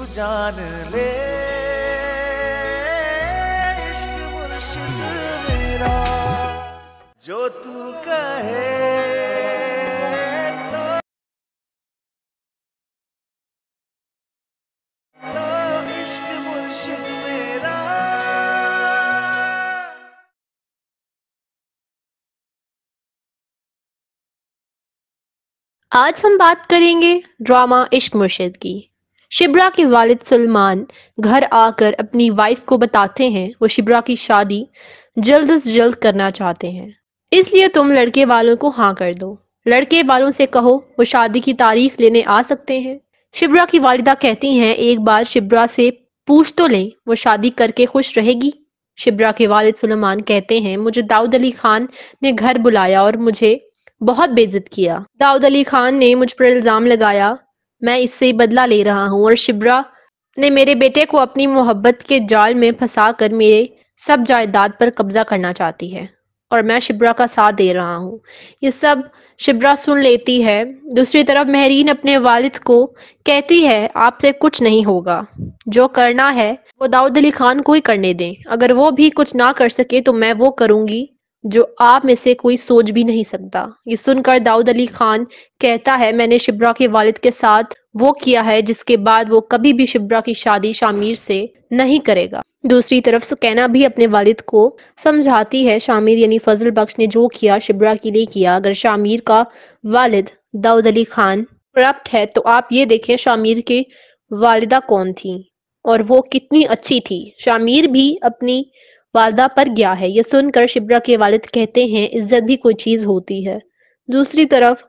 जान ले इश्क मुर्शिद मेरा, जो तू कहे तो इश्क मुर्शिद मेरा। आज हम बात करेंगे ड्रामा इश्क मुर्शिद की। शिब्रा के वालिद सलमान घर आकर अपनी वाइफ को बताते हैं वो शिब्रा की शादी जल्द से जल्द करना चाहते हैं, इसलिए तुम लड़के वालों को हाँ कर दो। लड़के वालों से कहो वो शादी की तारीख लेने आ सकते हैं। शिब्रा की वालिदा कहती हैं एक बार शिब्रा से पूछ तो लें वो शादी करके खुश रहेगी। शिब्रा के वालिद सुलेमान कहते हैं मुझे दाऊद अली खान ने घर बुलाया और मुझे बहुत बेइज्जत किया। दाऊद अली खान ने मुझ पर इल्जाम लगाया, मैं इससे बदला ले रहा हूँ और शिब्रा ने मेरे बेटे को अपनी मोहब्बत के जाल में फंसाकर मेरे सब जायदाद पर कब्जा करना चाहती है और मैं शिब्रा का साथ दे रहा हूँ। ये सब शिब्रा सुन लेती है। दूसरी तरफ महरीन अपने वालिद को कहती है आपसे कुछ नहीं होगा, जो करना है वो दाऊद अली खान को ही करने दें। अगर वो भी कुछ ना कर सके तो मैं वो करूंगी जो आप में से कोई सोच भी नहीं सकता। ये सुनकर दाऊद अली खान कहता है मैंने शिब्रा के वालिद के साथ वो किया है जिसके बाद वो कभी भी शिब्रा की शादी शामिर से नहीं करेगा। दूसरी तरफ सुकैना भी अपने वालिद को समझाती है शामिर यानी फजल बख्श ने जो किया शिब्रा के लिए किया। अगर शामिर का वालिद दाऊद अली खान करप्ट है तो आप ये देखें शामिर के वालिदा कौन थी और वो कितनी अच्छी थी। शामिर भी अपनी वालदा पर गया है। ये सुनकर शिब्रा के वालिद कहते हैं इज्जत भी कोई चीज होती है। दूसरी तरफ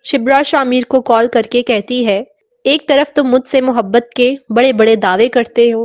शिब्रा शामिर को कॉल करके कहती है एक तरफ तुम मुझसे मोहब्बत के बड़े बड़े दावे करते हो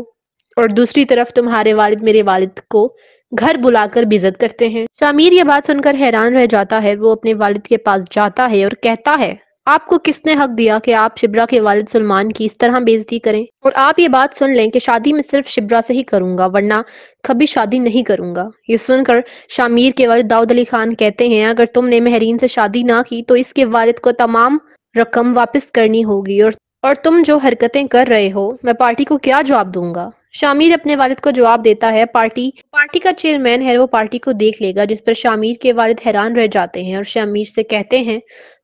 और दूसरी तरफ तुम्हारे वालिद मेरे वालिद को घर बुलाकर बेइज्जत करते हैं। शामिर ये बात सुनकर हैरान रह जाता है। वो अपने वालिद के पास जाता है और कहता है आपको किसने हक दिया कि आप शिब्रा के वालिद सलमान की इस तरह बेइज्जती करें, और आप ये बात सुन लें कि शादी मैं सिर्फ शिब्रा से ही करूंगा वरना कभी शादी नहीं करूंगा। ये सुनकर शामिर के वालिद दाऊद अली खान कहते हैं अगर तुमने महरीन से शादी ना की तो इसके वालिद को तमाम रकम वापस करनी होगी और तुम जो हरकतें कर रहे हो मैं पार्टी को क्या जवाब दूंगा। शामिर अपने वालिद को जवाब देता है पार्टी पार्टी का चेयरमैन है वो पार्टी को देख लेगा। जिस पर शामिर के वालिद हैरान रह जाते हैं और शामिर से कहते हैं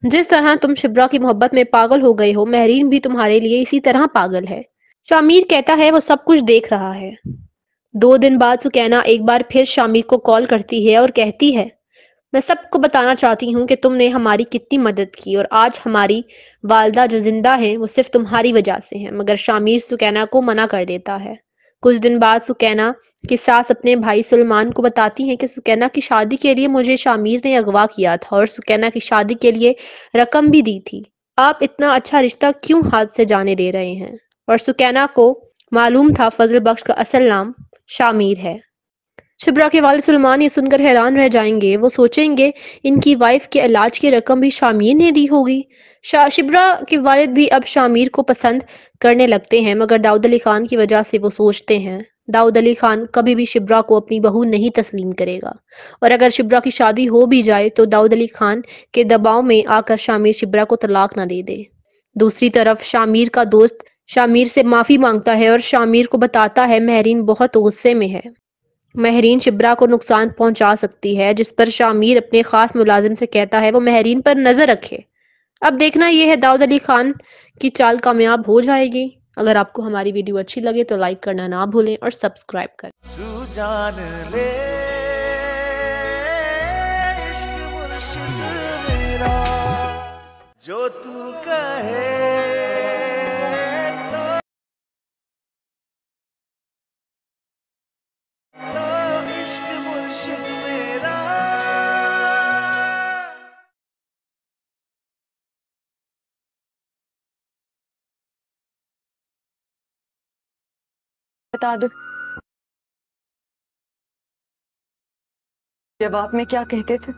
जिस तरह तुम शिब्रा की मोहब्बत में पागल हो गए हो महरीन भी तुम्हारे लिए इसी तरह पागल है। शामिर कहता है वो सब कुछ देख रहा है। 2 दिन बाद सुकैना एक बार फिर शामिर को कॉल करती है और कहती है मैं सबको बताना चाहती हूँ कि तुमने हमारी कितनी मदद की और आज हमारी वालदा जो जिंदा है वो सिर्फ तुम्हारी वजह से है। मगर शामिर सुकैना को मना कर देता है। कुछ दिन बाद सुकैना की सास अपने भाई सुलेमान को बताती है कि सुकैना की शादी के लिए मुझे शामिर ने अगवा किया था और सुकैना की शादी के लिए रकम भी दी थी। आप इतना अच्छा रिश्ता क्यों हाथ से जाने दे रहे हैं। और सुकैना को मालूम था फजल बख्श का असल नाम शामिर है। शिब्रा के वालिद सुलेमान ये सुनकर हैरान रह जाएंगे। वो सोचेंगे इनकी वाइफ के इलाज की रकम भी शामिर ने दी होगी। शिब्रा के वालिद भी अब शामिर को पसंद करने लगते हैं मगर दाऊद अली खान की वजह से वो सोचते हैं दाऊद अली खान कभी भी शिब्रा को अपनी बहू नहीं तस्लीम करेगा और अगर शिब्रा की शादी हो भी जाए तो दाऊद अली खान के दबाव में आकर शामिर शिब्रा को तलाक ना दे दे। दूसरी तरफ शामिर का दोस्त शामिर से माफी मांगता है और शामिर को बताता है महरीन बहुत गुस्से में है। महरीन शिब्रा को नुकसान पहुंचा सकती है जिस पर शामिर अपने खास मुलाजिम से कहता है वो महरीन पर नजर रखे। अब देखना यह है दाऊद अली खान की चाल कामयाब हो जाएगी। अगर आपको हमारी वीडियो अच्छी लगे तो लाइक करना ना भूलें और सब्सक्राइब करें। तू जान ले इश्क मुर्शिद मेरा, जो तू कहे तो इश्क मुर्शिद मेरा। बता दो जवाब में क्या कहते थे।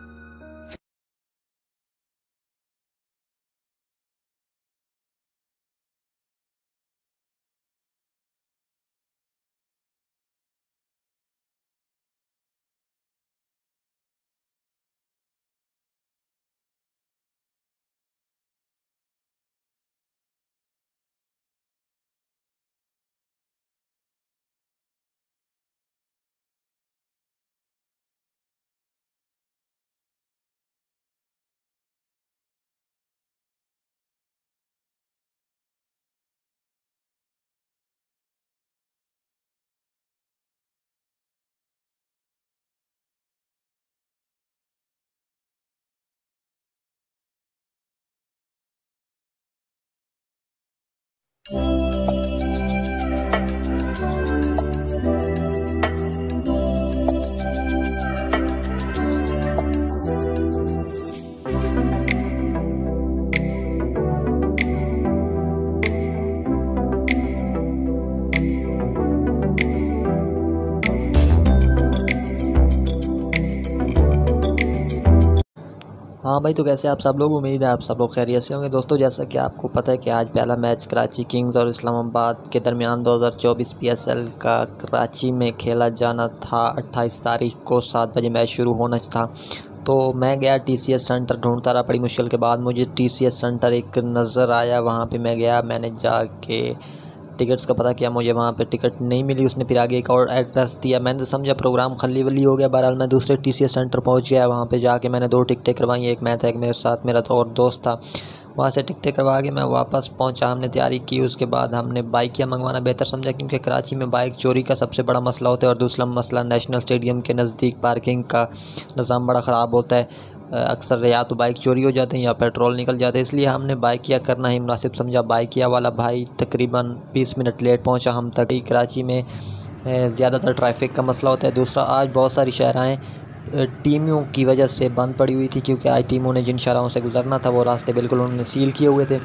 हाँ भाई, तो कैसे आप सब लोग, उम्मीद है आप सब लोग खैरियत से होंगे। दोस्तों, जैसा कि आपको पता है कि आज पहला मैच कराची किंग्स और इस्लामाबाद के दरमियान 2024 PSL का कराची में खेला जाना था। 28 तारीख को 7 बजे मैच शुरू होना था। तो मैं गया TCS सेंटर, ढूंढता रहा बड़ी मुश्किल के बाद मुझे TCS सेंटर एक नज़र आया। वहाँ पे मैं गया, मैंने जाके टिकट्स का पता किया, मुझे वहाँ पे टिकट नहीं मिली। उसने फिर आगे एक और एड्रेस दिया, मैंने तो समझा प्रोग्राम खली वली हो गया। बहरहाल मैं दूसरे TCS सेंटर पहुँच गया। वहाँ पे जाके मैंने 2 टिकटें करवाई, एक मैं था, एक मेरे साथ मेरा तो और दोस्त था। वहाँ से टिकटें करवा के मैं वापस पहुँचा, हमने तैयारी की। उसके बाद हमने बाइकियाँ मंगवाना बेहतर समझा, क्योंकि कराची में बाइक चोरी का सबसे बड़ा मसला होता है, और दूसरा मसला नेशनल स्टेडियम के नज़दीक पार्किंग का निज़ाम बड़ा ख़राब होता है। अक्सर या तो बाइक चोरी हो जाते हैं या पेट्रोल निकल जाते हैं, इसलिए हमने बाइकिया करना ही मुनासिब समझा। बाइकिया वाला भाई तकरीबन 20 मिनट लेट पहुंचा हम तक। कराची में ज़्यादातर ट्रैफिक का मसला होता है। दूसरा, आज बहुत सारी शहराएँ टीमों की वजह से बंद पड़ी हुई थी, क्योंकि आज टीमों ने जिन शहरों से गुजरना था वो रास्ते बिल्कुल उन्होंने सील किए हुए थे।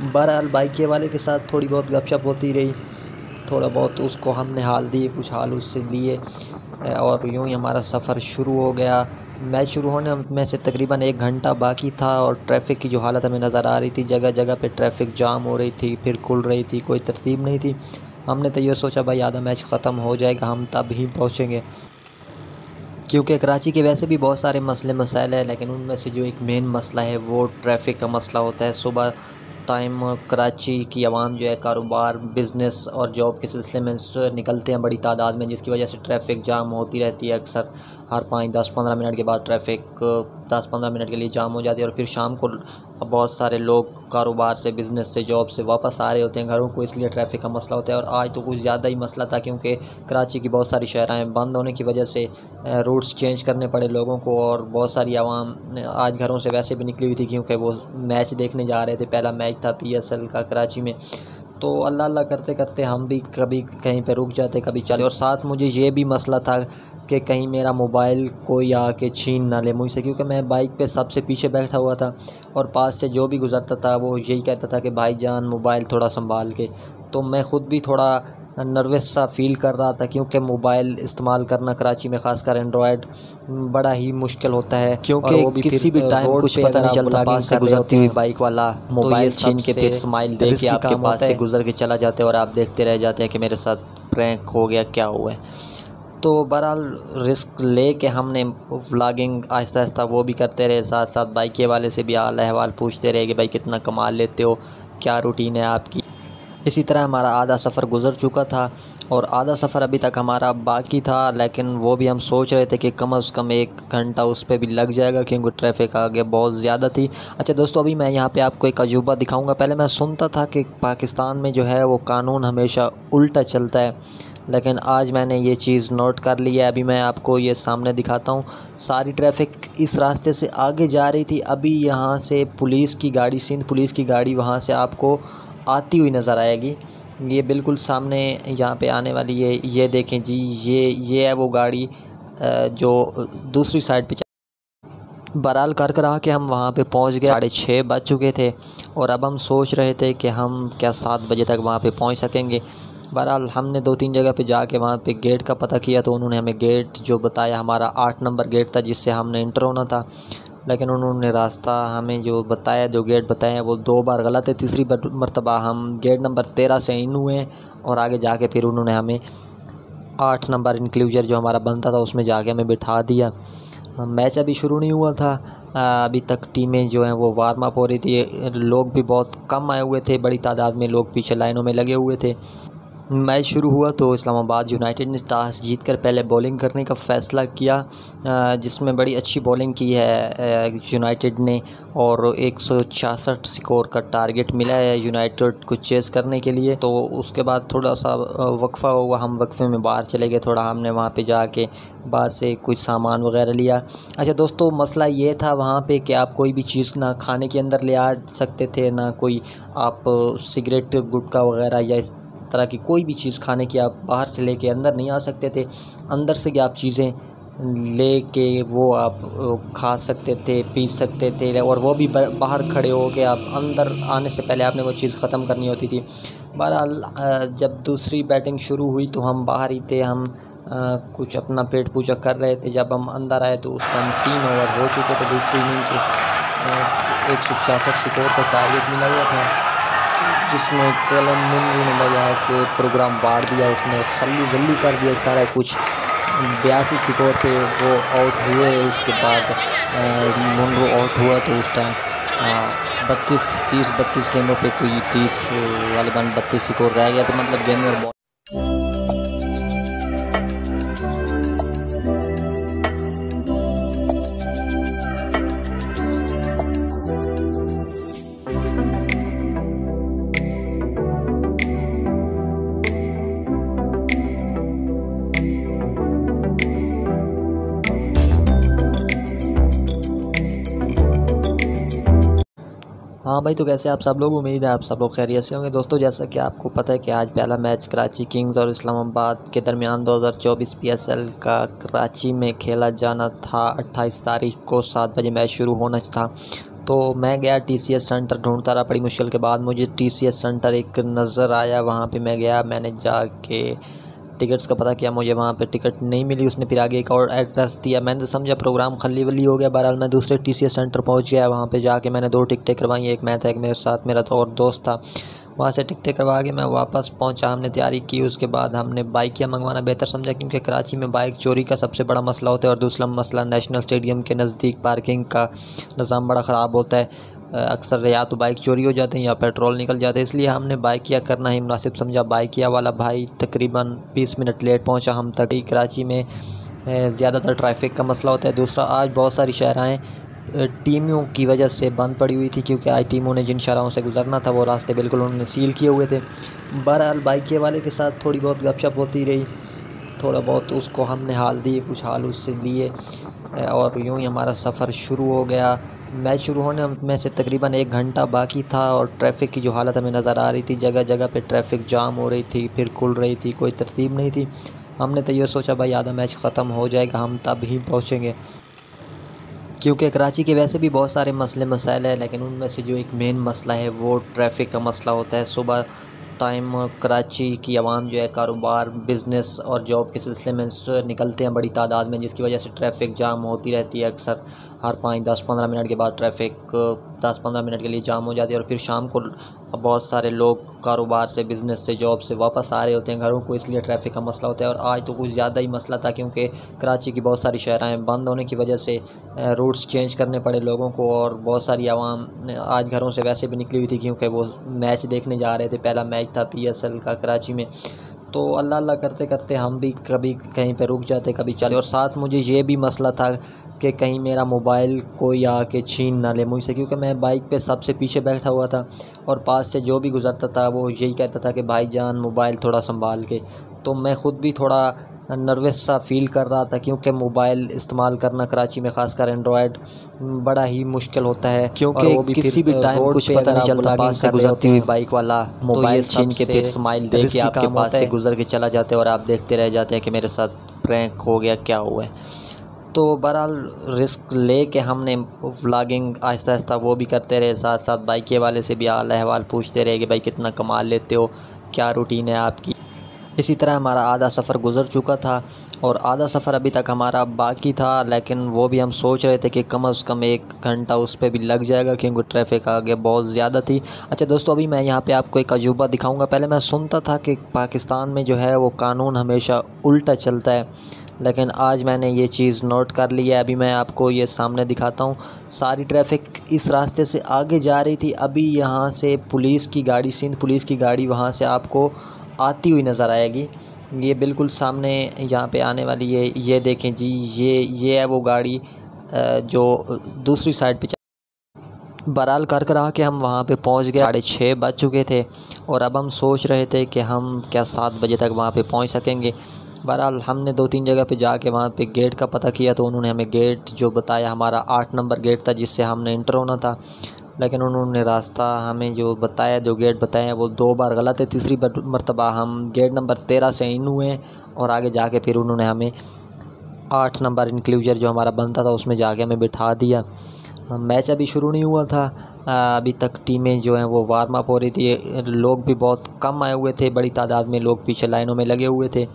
बहरहाल बाइकिया वाले के साथ थोड़ी बहुत गपशप होती रही, थोड़ा बहुत उसको हमने हाल दिए, कुछ हाल उससे लिए, और यूँ ही हमारा सफ़र शुरू हो गया। मैच शुरू होने में से तकरीबन 1 घंटा बाकी था, और ट्रैफ़िक की जो हालत हमें नज़र आ रही थी, जगह जगह पे ट्रैफ़िक जाम हो रही थी, फिर खुल रही थी, कोई तरतीब नहीं थी। हमने तो ये सोचा भाई आधा मैच ख़त्म हो जाएगा, हम तब ही पहुँचेंगे, क्योंकि कराची के वैसे भी बहुत सारे मसले मसाइल हैं, लेकिन उनमें से जो एक मेन मसला है वो ट्रैफ़िक का मसला होता है। सुबह टाइम कराची की आवाम जो है कारोबार, बिज़नेस और जॉब के सिलसिले में निकलते हैं बड़ी तादाद में, जिसकी वजह से ट्रैफ़िक जाम होती रहती है। अक्सर हर 5-10-15 मिनट के बाद ट्रैफ़िक 10-15 मिनट के लिए जाम हो जाती है, और फिर शाम को बहुत सारे लोग कारोबार से, बिज़नेस से, जॉब से वापस आ रहे होते हैं घरों को, इसलिए ट्रैफ़िक का मसला होता है। और आज तो कुछ ज़्यादा ही मसला था, क्योंकि कराची की बहुत सारी शहरें बंद होने की वजह से रूट्स चेंज करने पड़े लोगों को, और बहुत सारी आवाम आज घरों से वैसे भी निकली हुई थी, क्योंकि वो मैच देखने जा रहे थे। पहला मैच था PSL का कराची में। तो अल्लाह अल्लाह करते करते हम भी कभी कहीं पे रुक जाते, कभी चले। और साथ मुझे ये भी मसला था कि कहीं मेरा मोबाइल कोई आके छीन ना ले मुझसे, क्योंकि मैं बाइक पे सबसे पीछे बैठा हुआ था, और पास से जो भी गुज़रता था वो यही कहता था कि भाईजान मोबाइल थोड़ा संभाल के। तो मैं ख़ुद भी थोड़ा नर्वस सा फ़ील कर रहा था, क्योंकि मोबाइल इस्तेमाल करना कराची में ख़ासकर एंड्रॉयड बड़ा ही मुश्किल होता है, क्योंकि वो भी किसी भी टाइम कुछ पता नहीं चलता। पास से गुजरती हुई बाइक वाला मोबाइल छीन के फिर स्माइल दे के आपके पास से गुजर के चला जाता है, और आप देखते रह जाते हैं कि मेरे साथ प्रैंक हो गया, क्या हुआ है। तो बहरहाल रिस्क ले के हमने व्लॉगिंग आहिस्ता आहिस्ता वो भी करते रहे, साथ साथ बाइक वाले से भी हाल अहवाल पूछते रहे कि भाई कितना कमा लेते हो, क्या रूटीन है आपकी। इसी तरह हमारा आधा सफ़र गुज़र चुका था, और आधा सफ़र अभी तक हमारा बाकी था, लेकिन वो भी हम सोच रहे थे कि कम से कम 1 घंटा उस पर भी लग जाएगा, क्योंकि ट्रैफ़िक आगे बहुत ज़्यादा थी। अच्छा दोस्तों, अभी मैं यहाँ पे आपको एक अजूबा दिखाऊंगा। पहले मैं सुनता था कि पाकिस्तान में जो है वो कानून हमेशा उल्टा चलता है, लेकिन आज मैंने ये चीज़ नोट कर ली है। अभी मैं आपको ये सामने दिखाता हूँ। सारी ट्रैफ़िक इस रास्ते से आगे जा रही थी, अभी यहाँ से पुलिस की गाड़ी, सिंध पुलिस की गाड़ी वहाँ से आपको आती हुई नज़र आएगी। ये बिल्कुल सामने यहाँ पे आने वाली है, ये देखें जी, ये है वो गाड़ी जो दूसरी साइड पे। बहरहाल कर के हम वहाँ पे पहुँच गए। 6:30 बज चुके थे, और अब हम सोच रहे थे कि हम क्या 7 बजे तक वहाँ पे पहुँच सकेंगे। बहरहाल हमने 2-3 जगह पे जाके वहाँ पे गेट का पता किया, तो उन्होंने हमें गेट जो बताया, हमारा 8 नंबर गेट था जिससे हमने इंटर होना था, लेकिन उन्होंने रास्ता हमें जो बताया, जो गेट बताया, वो 2 बार गलत है। तीसरी मरतबा हम गेट नंबर 13 से इन हुए, और आगे जाके फिर उन्होंने हमें 8 नंबर इंक्लूजर जो हमारा बनता था उसमें जाके हमें बिठा दिया। मैच अभी शुरू नहीं हुआ था, अभी तक टीमें जो हैं वो वार्म अप हो रही थी। लोग भी बहुत कम आए हुए थे, बड़ी तादाद में लोग पीछे लाइनों में लगे हुए थे। मैच शुरू हुआ तो इस्लामाबाद यूनाइटेड ने टॉस जीतकर पहले बॉलिंग करने का फ़ैसला किया, जिसमें बड़ी अच्छी बॉलिंग की है यूनाइटेड ने और 166 स्कोर का टारगेट मिला है यूनाइटेड को चेस करने के लिए। तो उसके बाद थोड़ा सा वक्फ़ा हुआ, हम वक्फ़े में बाहर चले गए, थोड़ा हमने वहाँ पे जाके बाहर से कुछ सामान वगैरह लिया। अच्छा दोस्तों, मसला ये था वहाँ पे कि आप कोई भी चीज़ ना खाने के अंदर ले आ सकते थे, ना कोई आप सिगरेट गुटखा वगैरह या इस तरह की कोई भी चीज़ खाने की आप बाहर से लेके अंदर नहीं आ सकते थे। अंदर से आप चीज़ें लेके वो आप खा सकते थे, पी सकते थे, और वो भी बाहर खड़े हो के आप अंदर आने से पहले आपने वो चीज़ ख़त्म करनी होती थी। बहरहाल जब दूसरी बैटिंग शुरू हुई तो हम बाहर ही थे, हम कुछ अपना पेट पूजा कर रहे थे। जब हम अंदर आए तो उस टाइम 3 ओवर हो चुके थे दूसरी इनिंग के। 166 स्कोर का टारगेट मिला हुआ था, जिसमें कैलन मुनरो ने बजा के प्रोग्राम वार दिया, उसने खल्ली वल्ली कर दिया सारा कुछ। 82 स्कोर पे वो आउट हुए। उसके बाद मुनरो आउट हुआ तो उस टाइम 32 गेंदों पे कोई 30 वाले 32 स्कोर रह गया, तो मतलब गेंद और हाँ भाई, तो कैसे आप सब लोग, उम्मीद है आप सब लोग खैरियत से होंगे। दोस्तों जैसा कि आपको पता है कि आज पहला मैच कराची किंग्स और इस्लामाबाद के दरमियान 2024 PSL का कराची में खेला जाना था। 28 तारीख को 7 बजे मैच शुरू होना था। तो मैं गया TCS सेंटर, ढूंढता रहा बड़ी मुश्किल के बाद मुझे TCS सेंटर एक नज़र आया। वहाँ पे मैं गया, मैंने जाके टिकट्स का पता किया, मुझे वहाँ पे टिकट नहीं मिली। उसने फिर आगे एक और एड्रेस दिया, मैंने तो समझा प्रोग्राम खल्ली वल्ली हो गया। बहरहाल मैं दूसरे TCS सेंटर पहुँच गया। वहाँ पे जाके मैंने 2 टिकटें करवाई, एक मैं था, एक मेरे साथ मेरा और दोस्त था। वहाँ से टिकटें करवा के मैं वापस पहुँचा, हमने तैयारी की। उसके बाद हमने बाइकियाँ मंगवाना बेहतर समझा, क्योंकि कराची में बाइक चोरी का सबसे बड़ा मसला होता है, और दूसरा मसला नेशनल स्टेडियम के नज़दीक पार्किंग का निज़ाम बड़ा ख़राब होता है। अक्सर या तो बाइक चोरी हो जाते हैं या पेट्रोल निकल जाता है, इसलिए हमने बाइकिया करना ही मुनासिब समझा। बाइकिया वाला भाई तकरीबन 20 मिनट लेट पहुंचा हम तक। कराची में ज़्यादातर ट्रैफिक का मसला होता है। दूसरा, आज बहुत सारी शहराएँ टीमों की वजह से बंद पड़ी हुई थी, क्योंकि आज टीमों ने जिन शहरों से गुजरना था वो रास्ते बिल्कुल उन्होंने सील किए हुए थे। बहरहाल बाइकिया वाले के साथ थोड़ी बहुत गपशप होती रही, थोड़ा बहुत उसको हमने हाल दिए, कुछ हाल उससे लिए, और यूँ ही हमारा सफ़र शुरू हो गया। मैच शुरू होने में से तकरीबन 1 घंटा बाकी था, और ट्रैफिक की जो हालत हमें नज़र आ रही थी, जगह जगह पे ट्रैफिक जाम हो रही थी, फिर खुल रही थी, कोई तरतीब नहीं थी। हमने तो ये सोचा भाई आधा मैच ख़त्म हो जाएगा, हम तब ही पहुँचेंगे, क्योंकि कराची के वैसे भी बहुत सारे मसले मसाइल हैं, लेकिन उनमें से जो एक मेन मसला है वो ट्रैफिक का मसला होता है। सुबह टाइम कराची की आवाम जो है कारोबार, बिज़नेस और जॉब के सिलसिले में निकलते हैं बड़ी तादाद में, जिसकी वजह से ट्रैफिक जाम होती रहती है। अक्सर हर 5-10-15 मिनट के बाद ट्रैफिक 10-15 मिनट के लिए जाम हो जाती है, और फिर शाम को बहुत सारे लोग कारोबार से, बिज़नेस से, जॉब से वापस आ रहे होते हैं घरों को, इसलिए ट्रैफिक का मसला होता है। और आज तो कुछ ज़्यादा ही मसला था, क्योंकि कराची की बहुत सारी शहराएँ बंद होने की वजह से रूट्स चेंज करने पड़े लोगों को, और बहुत सारी आवाम आज घरों से वैसे भी निकली हुई थी, क्योंकि वो मैच देखने जा रहे थे। पहला मैच था PSL का कराची में। तो अल्लाह अल्लाह करते करते हम भी कभी कहीं पे रुक जाते, कभी चले। और साथ मुझे ये भी मसला था कि कहीं मेरा मोबाइल कोई आके छीन ना ले मुझसे, क्योंकि मैं बाइक पे सबसे पीछे बैठा हुआ था, और पास से जो भी गुज़रता था वो यही कहता था कि भाईजान मोबाइल थोड़ा संभाल के। तो मैं ख़ुद भी थोड़ा नर्वस सा फ़ील कर रहा था, क्योंकि मोबाइल इस्तेमाल करना कराची में ख़ासकर एंड्रॉयड बड़ा ही मुश्किल होता है, क्योंकि वो भी किसी भी टाइम कुछ पता नहीं चलता, पास से गुजरती हुई बाइक वाला मोबाइल छीन के फिर स्माइल दे के आपके पास से गुजर के चला जाते हैं, और आप देखते रह जाते हैं कि मेरे साथ प्रैंक हो गया, क्या हुआ है। तो बहरहाल रिस्क ले के हमने व्लॉगिंग आहिस्ता आहिस्ता वो भी करते रहे, साथ साथ बाइक वाले से भी हाल अहवाल पूछते रहे कि भाई कितना कमा लेते हो, क्या रूटीन है आपकी। इसी तरह हमारा आधा सफ़र गुज़र चुका था, और आधा सफ़र अभी तक हमारा बाकी था, लेकिन वो भी हम सोच रहे थे कि कम से कम 1 घंटा उस पर भी लग जाएगा, क्योंकि ट्रैफिक आगे बहुत ज़्यादा थी। अच्छा दोस्तों, अभी मैं यहाँ पे आपको एक अजूबा दिखाऊंगा। पहले मैं सुनता था कि पाकिस्तान में जो है वो कानून हमेशा उल्टा चलता है, लेकिन आज मैंने ये चीज़ नोट कर ली है। अभी मैं आपको ये सामने दिखाता हूँ। सारी ट्रैफिक इस रास्ते से आगे जा रही थी, अभी यहाँ से पुलिस की गाड़ी, सिंध पुलिस की गाड़ी वहाँ से आपको आती हुई नज़र आएगी। ये बिल्कुल सामने यहाँ पे आने वाली है, ये देखें जी, ये है वो गाड़ी जो दूसरी साइड पे। बहरहाल कर करा के हम वहाँ पे पहुँच गए, 6:30 बज चुके थे और अब हम सोच रहे थे कि हम क्या 7 बजे तक वहाँ पे पहुँच सकेंगे। बहरहाल हमने 2-3 जगह पे जाके वहाँ पे गेट का पता किया तो उन्होंने हमें गेट जो बताया, हमारा 8 नंबर गेट था जिससे हमने इंटर होना था, लेकिन उन्होंने रास्ता हमें जो बताया, जो गेट बताया वो 2 बार गलत है। तीसरी मरतबा हम गेट नंबर 13 से इन हुए और आगे जाके फिर उन्होंने हमें 8 नंबर इंक्लूजर जो हमारा बनता था उसमें जाके हमें बिठा दिया। मैच अभी शुरू नहीं हुआ था, अभी तक टीमें जो हैं वो वार्म अप हो रही थी। लोग भी बहुत कम आए हुए थे, बड़ी तादाद में लोग पीछे लाइनों में लगे हुए थे।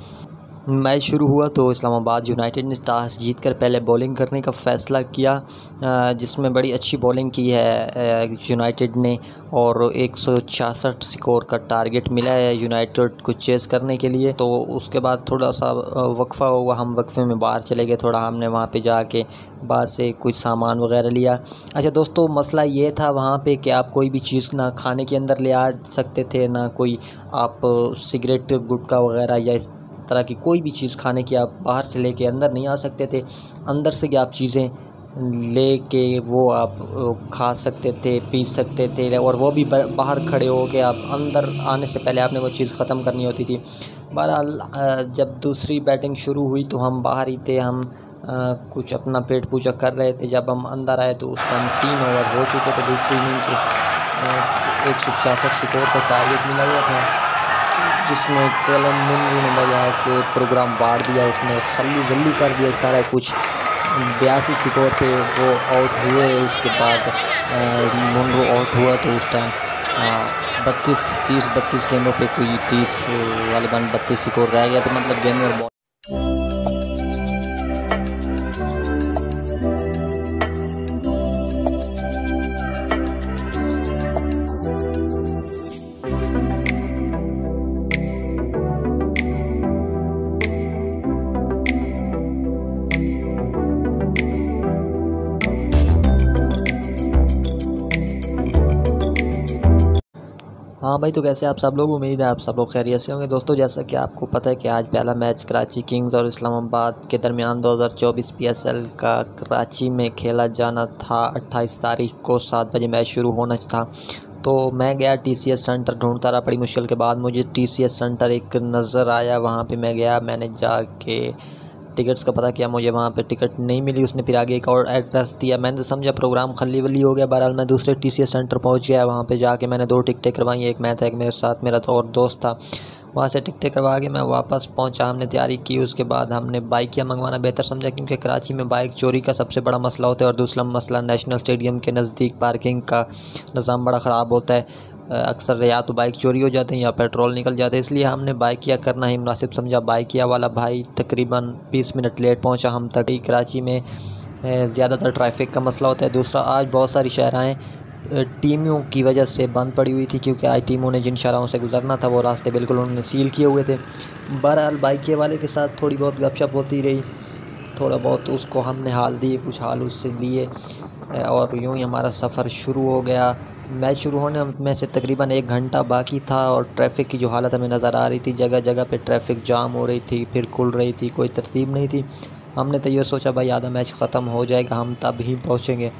मैच शुरू हुआ तो इस्लामाबाद यूनाइटेड ने टॉस जीतकर पहले बॉलिंग करने का फ़ैसला किया, जिसमें बड़ी अच्छी बॉलिंग की है यूनाइटेड ने और 166 स्कोर का टारगेट मिला है यूनाइटेड को चेस करने के लिए। तो उसके बाद थोड़ा सा वक्फ़ा हुआ, हम वक्फ़े में बाहर चले गए, थोड़ा हमने वहाँ पे जाके बाहर से कुछ सामान वगैरह लिया। अच्छा दोस्तों, मसला ये था वहाँ पे कि आप कोई भी चीज़ ना खाने के अंदर ले आ सकते थे, ना कोई आप सिगरेट गुटखा वगैरह या इस तरह की कोई भी चीज़ खाने की आप बाहर से लेके अंदर नहीं आ सकते थे। अंदर से आप चीज़ें लेके वो आप खा सकते थे, पी सकते थे और वो भी बाहर खड़े हो के आप अंदर आने से पहले आपने वो चीज़ ख़त्म करनी होती थी। बहरहाल जब दूसरी बैटिंग शुरू हुई तो हम बाहर ही थे, हम कुछ अपना पेट पूजा कर रहे थे। जब हम अंदर आए तो उस टाइम 3 ओवर हो चुके थे दूसरी इनिंग के। 166 स्कोर का टारगेट मिला हुआ था, जिसमें केलन मुनरो ने बजा के प्रोग्राम वार दिया, उसने खल्ली वल्ली कर दिया सारा कुछ। 82 स्कोर पे वो आउट हुए। उसके बाद मुनरो आउट हुआ तो उस टाइम 32 गेंदों पे कोई 30 वालिबान 32 स्कोर रह गया था, मतलब गेंद और बॉल। हाँ भाई, तो कैसे आप सब लोग, उम्मीद है आप सब लोग खैरियत से होंगे। दोस्तों जैसा कि आपको पता है कि आज पहला मैच कराची किंग्स और इस्लामाबाद के दरमियान 2024 PSL का कराची में खेला जाना था। 28 तारीख को 7 बजे मैच शुरू होना था। तो मैं गया TCS सेंटर, ढूंढता रहा बड़ी मुश्किल के बाद मुझे TCS सेंटर एक नज़र आया। वहाँ पे मैं गया, मैंने जाके टिकट्स का पता किया, मुझे वहाँ पे टिकट नहीं मिली। उसने फिर आगे एक और एड्रेस दिया, मैंने तो समझा प्रोग्राम खल्ली वल्ली हो गया। बहरहाल मैं दूसरे TCS सेंटर पहुँच गया। वहाँ पे जाके मैंने 2 टिकटें करवाई, एक मैं था, एक मेरे साथ मेरा तो और दोस्त था। वहाँ से टिकटें करवा के मैं वापस पहुँचा, हमने तैयारी की। उसके बाद हमने बाइकियाँ मंगवाना बेहतर समझा, क्योंकि कराची में बाइक चोरी का सबसे बड़ा मसला होता है और दूसरा मसला नेशनल स्टेडियम के नज़दीक पार्किंग का निज़ाम बड़ा ख़राब होता है। अक्सर या तो बाइक चोरी हो जाते हैं या पेट्रोल निकल जाते हैं, इसलिए हमने बाइकिया करना ही मुनासिब समझा। बाइकिया वाला भाई तकरीबन 20 मिनट लेट पहुंचा हम तक। कराची में ज़्यादातर ट्रैफिक का मसला होता है। दूसरा, आज बहुत सारी शहराएँ टीमों की वजह से बंद पड़ी हुई थी, क्योंकि आज टीमों ने जिन शहरों से गुजरना था वो रास्ते बिल्कुल उन्होंने सील किए हुए थे। बहरहाल बाइकिया वाले के साथ थोड़ी बहुत गपशप होती रही, थोड़ा बहुत उसको हमने हाल दिए, कुछ हाल उससे लिए और यूँ ही हमारा सफ़र शुरू हो गया। मैच शुरू होने में से तकरीबन 1 घंटा बाकी था और ट्रैफ़िक की जो हालत हमें नज़र आ रही थी, जगह जगह पे ट्रैफ़िक जाम हो रही थी, फिर खुल रही थी, कोई तरतीब नहीं थी। हमने तो ये सोचा भाई आधा मैच ख़त्म हो जाएगा, हम तब ही पहुँचेंगे,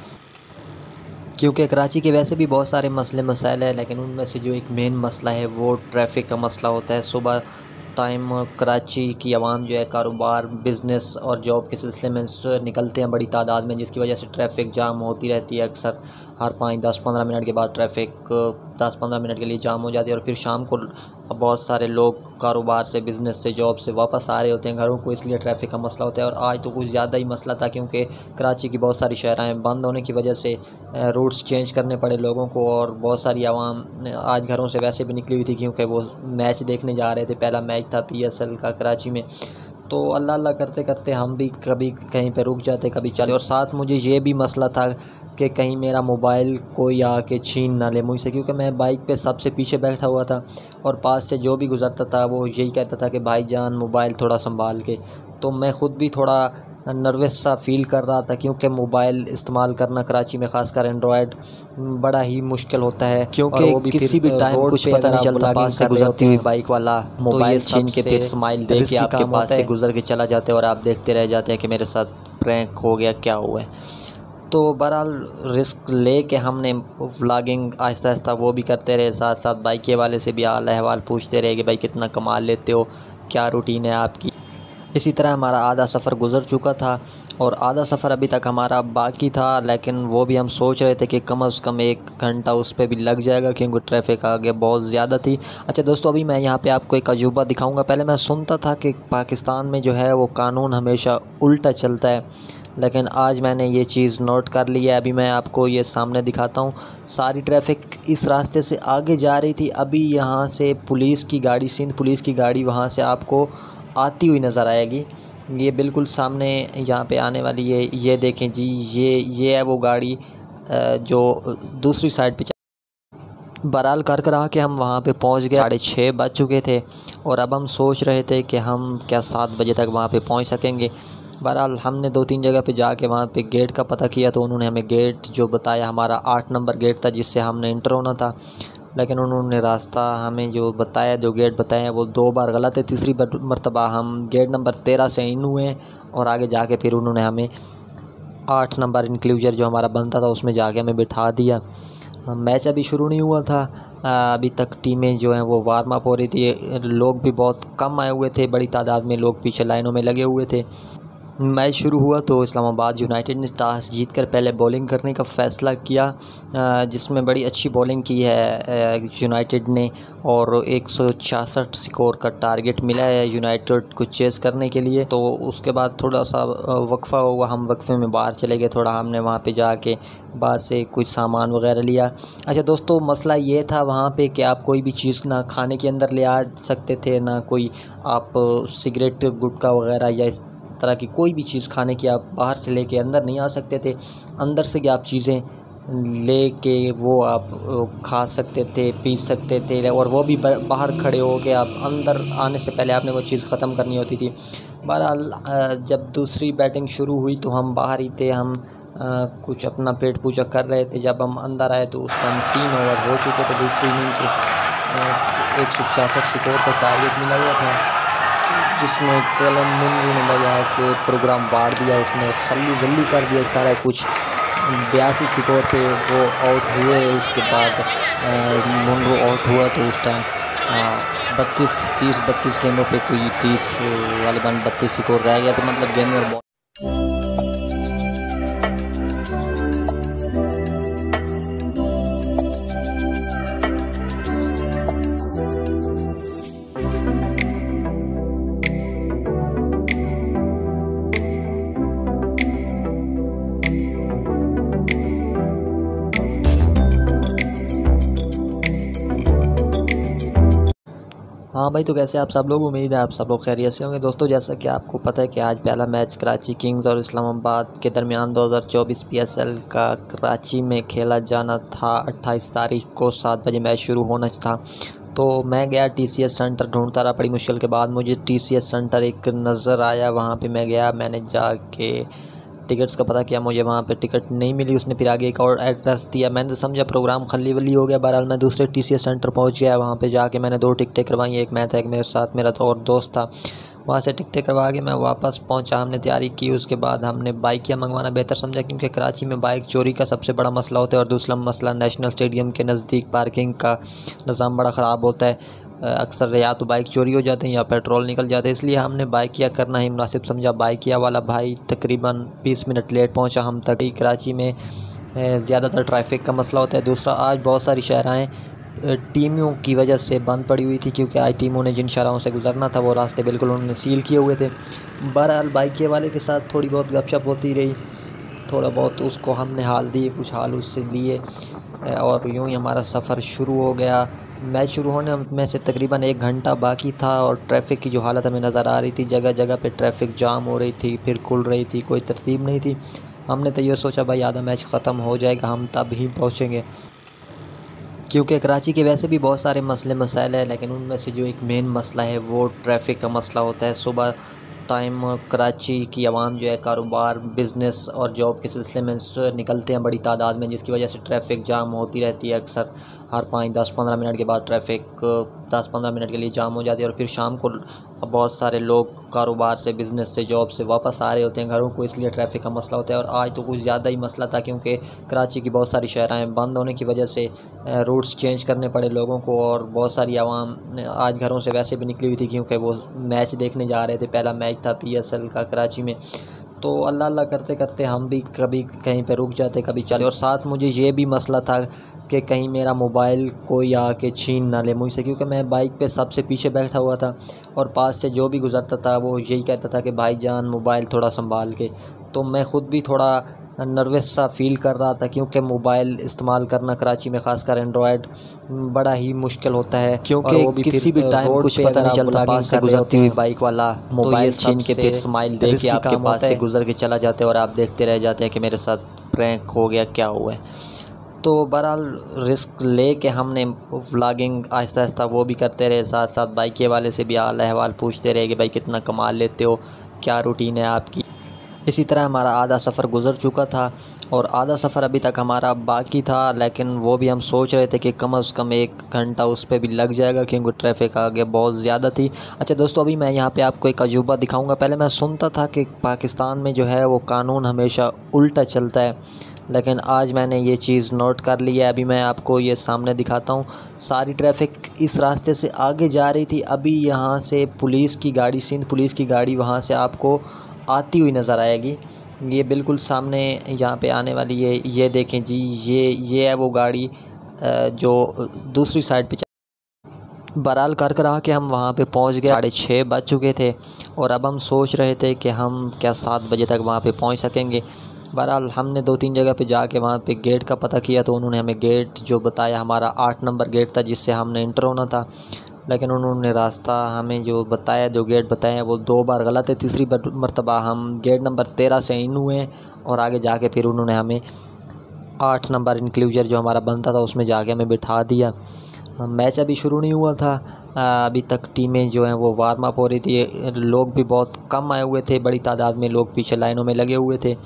क्योंकि कराची के वैसे भी बहुत सारे मसले मसाइल हैं, लेकिन उनमें से जो एक मेन मसला है वो ट्रैफ़िक का मसला होता है। सुबह टाइम कराची की आवाम जो है कारोबार, बिज़नेस और जॉब के सिलसिले में निकलते हैं बड़ी तादाद में, जिसकी वजह से ट्रैफ़िक जाम होती रहती है। अक्सर हर 5-10-15 मिनट के बाद ट्रैफ़िक 10-15 मिनट के लिए जाम हो जाती है और फिर शाम को बहुत सारे लोग कारोबार से, बिज़नेस से, जॉब से वापस आ रहे होते हैं घरों को, इसलिए ट्रैफ़िक का मसला होता है। और आज तो कुछ ज़्यादा ही मसला था, क्योंकि कराची की बहुत सारी शहरें बंद होने की वजह से रूट्स चेंज करने पड़े लोगों को और बहुत सारी आवाम आज घरों से वैसे भी निकली हुई थी, क्योंकि वो मैच देखने जा रहे थे। पहला मैच था PSL का कराची में। तो अल्लाह अल्लाह करते करते हम भी कभी कहीं पे रुक जाते, कभी चले। और साथ मुझे ये भी मसला था कि कहीं मेरा मोबाइल कोई आके छीन ना ले मुझसे, क्योंकि मैं बाइक पे सबसे पीछे बैठा हुआ था और पास से जो भी गुज़रता था वो यही कहता था कि भाईजान मोबाइल थोड़ा संभाल के। तो मैं ख़ुद भी थोड़ा नर्वस सा फ़ील कर रहा था, क्योंकि मोबाइल इस्तेमाल करना कराची में ख़ासकर एंड्रॉयड बड़ा ही मुश्किल होता है, क्योंकि किसी भी टाइम कुछ पता नहीं चलता पास से गुजरती हुई बाइक वाला मोबाइल छीन के फिर स्माइल दे के आपके पास से गुजर के चला जाता है और आप देखते रह जाते हैं कि मेरे साथ प्रैंक हो गया, क्या हुआ है। तो बहरहाल रिस्क ले के हमने व्लॉगिंग आहिस्ता आहिस्ता वो भी करते रहे, साथ साथ बाइक के वाले से भी हाल अहवाल पूछते रहे कि भाई कितना कमा लेते हो, क्या रूटीन है आपकी। इसी तरह हमारा आधा सफ़र गुज़र चुका था और आधा सफ़र अभी तक हमारा बाकी था, लेकिन वो भी हम सोच रहे थे कि कम से कम 1 घंटा उस पर भी लग जाएगा, क्योंकि ट्रैफिक आगे बहुत ज़्यादा थी। अच्छा दोस्तों, अभी मैं यहाँ पे आपको एक अजूबा दिखाऊंगा। पहले मैं सुनता था कि पाकिस्तान में जो है वो कानून हमेशा उल्टा चलता है, लेकिन आज मैंने ये चीज़ नोट कर ली है। अभी मैं आपको ये सामने दिखाता हूँ। सारी ट्रैफिक इस रास्ते से आगे जा रही थी, अभी यहाँ से पुलिस की गाड़ी, सिंध पुलिस की गाड़ी वहाँ से आपको आती हुई नज़र आएगी। ये बिल्कुल सामने यहाँ पे आने वाली है, ये देखें जी, ये है वो गाड़ी जो दूसरी साइड पे। बहरहाल कर करा के हम वहाँ पे पहुँच गए, 6:30 बज चुके थे और अब हम सोच रहे थे कि हम क्या 7 बजे तक वहाँ पे पहुँच सकेंगे। बहरहाल हमने 2-3 जगह पे जाके वहाँ पे गेट का पता किया, तो उन्होंने हमें गेट जो बताया हमारा 8 नंबर गेट था जिससे हमने इंटर होना था, लेकिन उन्होंने रास्ता हमें जो बताया, जो गेट बताए वो 2 बार गलत है। तीसरी मरतबा हम गेट नंबर 13 से इन हुए और आगे जाके फिर उन्होंने हमें 8 नंबर इंक्लूजर जो हमारा बनता था उसमें जाके हमें बिठा दिया। मैच अभी शुरू नहीं हुआ था, अभी तक टीमें जो हैं वो वार्म अप हो रही थी। लोग भी बहुत कम आए हुए थे, बड़ी तादाद में लोग पीछे लाइनों में लगे हुए थे। मैच शुरू हुआ तो इस्लामाबाद यूनाइटेड ने टॉस जीतकर पहले बॉलिंग करने का फ़ैसला किया, जिसमें बड़ी अच्छी बॉलिंग की है यूनाइटेड ने और 166 स्कोर का टारगेट मिला है यूनाइटेड को चेस करने के लिए। तो उसके बाद थोड़ा सा वक्फ़ा हुआ, हम वक्फ़े में बाहर चले गए, थोड़ा हमने वहाँ पे जाके बाहर से कुछ सामान वगैरह लिया। अच्छा दोस्तों, मसला ये था वहाँ पे कि आप कोई भी चीज़ ना खाने के अंदर ले आ सकते थे, ना कोई आप सिगरेट गुटखा वगैरह या इस तरह की कोई भी चीज़ खाने की आप बाहर से लेके अंदर नहीं आ सकते थे। अंदर से आप चीज़ें लेके वो आप खा सकते थे, पी सकते थे, और वो भी बाहर खड़े हो के आप अंदर आने से पहले आपने वो चीज़ ख़त्म करनी होती थी। बहरहाल जब दूसरी बैटिंग शुरू हुई तो हम बाहर ही थे, हम कुछ अपना पेट पूजा कर रहे थे। जब हम अंदर आए तो उस टाइम 3 ओवर हो चुके थे दूसरी इनिंग के। 166 स्कोर का टारगेट मिला हुआ था, जिसमें कलम मुन्नू ने बजा के प्रोग्राम बाढ़ दिया, उसने खल्ली वल्ली कर दिया सारा कुछ। 82 स्कोर पे वो आउट हुए। उसके बाद मुन्नू आउट हुआ तो उस टाइम 32 गेंदों पे कोई 30 वाले 32 स्कोर रह गया, तो मतलब गेंद और बॉल। हाँ भाई, तो कैसे आप सब लोग, उम्मीद है आप सब लोग खैरियत से होंगे। दोस्तों, जैसा कि आपको पता है कि आज पहला मैच कराची किंग्स और इस्लामाबाद के दरमियान 2024 PSL का कराची में खेला जाना था। 28 तारीख को 7 बजे मैच शुरू होना था। तो मैं गया TCS सेंटर, ढूंढता रहा बड़ी मुश्किल के बाद मुझे TCS सेंटर एक नज़र आया। वहाँ पे मैं गया, मैंने जाके टिकट्स का पता किया, मुझे वहाँ पे टिकट नहीं मिली। उसने फिर आगे एक और एड्रेस दिया, मैंने तो समझा प्रोग्राम खल्ली वल्ली हो गया। बहरहाल मैं दूसरे TCS सेंटर पहुँच गया। वहाँ पे जाके मैंने 2 टिकटें करवाई, एक मैं था, एक मेरे साथ मेरा तो और दोस्त था। वहाँ से टिकटें करवा के मैं वापस पहुँचा, हमने तैयारी की। उसके बाद हमने बाइकियाँ मंगवाना बेहतर समझा, क्योंकि कराची में बाइक चोरी का सबसे बड़ा मसला होता है और दूसरा मसला नेशनल स्टेडियम के नज़दीक पार्किंग का निज़ाम बड़ा ख़राब होता है। अक्सर या तो बाइक चोरी हो जाते हैं या पेट्रोल निकल जाते हैं, इसलिए हमने बाइकिया करना ही मुनासिब समझा। बाइकिया वाला भाई तकरीबन 20 मिनट लेट पहुंचा हम तक। कराची में ज़्यादातर ट्रैफिक का मसला होता है। दूसरा, आज बहुत सारी शहराएँ टीमों की वजह से बंद पड़ी हुई थी, क्योंकि आज टीमों ने जिन शहरों से गुजरना था वो रास्ते बिल्कुल उन्होंने सील किए हुए थे। बहरहाल बाइकिया वाले के साथ थोड़ी बहुत गपशप होती रही, थोड़ा बहुत उसको हमने हाल दिए, कुछ हाल उससे लिए, और यूँ ही हमारा सफ़र शुरू हो गया। मैच शुरू होने में से तकरीबन 1 घंटा बाकी था और ट्रैफिक की जो हालत हमें नज़र आ रही थी, जगह जगह पे ट्रैफिक जाम हो रही थी, फिर खुल रही थी, कोई तरतीब नहीं थी। हमने तो ये सोचा भाई आधा मैच ख़त्म हो जाएगा हम तब ही पहुँचेंगे, क्योंकि कराची के वैसे भी बहुत सारे मसले मसाइल हैं, लेकिन उनमें से जो एक मेन मसला है वो ट्रैफिक का मसला होता है। सुबह टाइम कराची की आवाम जो है कारोबार, बिज़नेस और जॉब के सिलसिले में निकलते हैं बड़ी तादाद में, जिसकी वजह से ट्रैफिक जाम होती रहती है। अक्सर हर 5-10-15 मिनट के बाद ट्रैफिक 10-15 मिनट के लिए जाम हो जाती है, और फिर शाम को बहुत सारे लोग कारोबार से, बिज़नेस से, जॉब से वापस आ रहे होते हैं घरों को, इसलिए ट्रैफिक का मसला होता है। और आज तो कुछ ज़्यादा ही मसला था, क्योंकि कराची की बहुत सारी शहराएँ बंद होने की वजह से रूट्स चेंज करने पड़े लोगों को, और बहुत सारी आवाम आज घरों से वैसे भी निकली हुई थी क्योंकि वो मैच देखने जा रहे थे। पहला मैच था PSL का कराची में, तो अल्लाह अल्लाह करते करते हम भी कभी कहीं पे रुक जाते, कभी चले। और साथ मुझे ये भी मसला था कि कहीं मेरा मोबाइल कोई आके छीन ना ले मुझसे, क्योंकि मैं बाइक पे सबसे पीछे बैठा हुआ था और पास से जो भी गुज़रता था वो यही कहता था कि भाईजान मोबाइल थोड़ा संभाल के। तो मैं ख़ुद भी थोड़ा नर्वस सा फ़ील कर रहा था, क्योंकि मोबाइल इस्तेमाल करना कराची में ख़ासकर एंड्रॉयड बड़ा ही मुश्किल होता है, क्योंकि वो भी किसी भी टाइम कुछ पता नहीं चलता, पास से गुजरती हुई बाइक वाला मोबाइल छीन के फिर स्माइल दे के आपके पास से गुजर के चला जाता है और आप देखते रह जाते हैं कि मेरे साथ प्रैंक हो गया, क्या हुआ है। तो बहरहाल रिस्क ले के हमने व्लॉगिंग आहिस्ता आहिस्ता वो भी करते रहे, साथ साथ बाइक वाले से भी हाल अहवाल पूछते रहे कि भाई कितना कमा लेते हो, क्या रूटीन है आपकी। इसी तरह हमारा आधा सफ़र गुज़र चुका था और आधा सफ़र अभी तक हमारा बाकी था, लेकिन वो भी हम सोच रहे थे कि कम से कम 1 घंटा उस पर भी लग जाएगा, क्योंकि ट्रैफिक आगे बहुत ज़्यादा थी। अच्छा दोस्तों, अभी मैं यहाँ पे आपको एक अजूबा दिखाऊंगा। पहले मैं सुनता था कि पाकिस्तान में जो है वो कानून हमेशा उल्टा चलता है, लेकिन आज मैंने ये चीज़ नोट कर ली है। अभी मैं आपको ये सामने दिखाता हूँ। सारी ट्रैफिक इस रास्ते से आगे जा रही थी, अभी यहाँ से पुलिस की गाड़ी, सिंध पुलिस की गाड़ी वहाँ से आपको आती हुई नज़र आएगी। ये बिल्कुल सामने यहाँ पे आने वाली है, ये देखें जी, ये है वो गाड़ी जो दूसरी साइड पे। बहरहाल कर करा के हम वहाँ पे पहुँच गए, 6:30 बज चुके थे और अब हम सोच रहे थे कि हम क्या 7 बजे तक वहाँ पे पहुँच सकेंगे। बहरहाल हमने 2-3 जगह पे जाके वहाँ पे गेट का पता किया, तो उन्होंने हमें गेट जो बताया हमारा 8 नंबर गेट था जिससे हमने इंटर होना था, लेकिन उन्होंने रास्ता हमें जो बताया, जो गेट बताया वो 2 बार गलत है। तीसरी मरतबा हम गेट नंबर 13 से इन हुए और आगे जाके फिर उन्होंने हमें 8 नंबर इंक्लूजर जो हमारा बनता था उसमें जाके हमें बिठा दिया। मैच अभी शुरू नहीं हुआ था, अभी तक टीमें जो हैं वो वार्म अप हो रही थी। लोग भी बहुत कम आए हुए थे, बड़ी तादाद में लोग पीछे लाइनों में लगे हुए थे।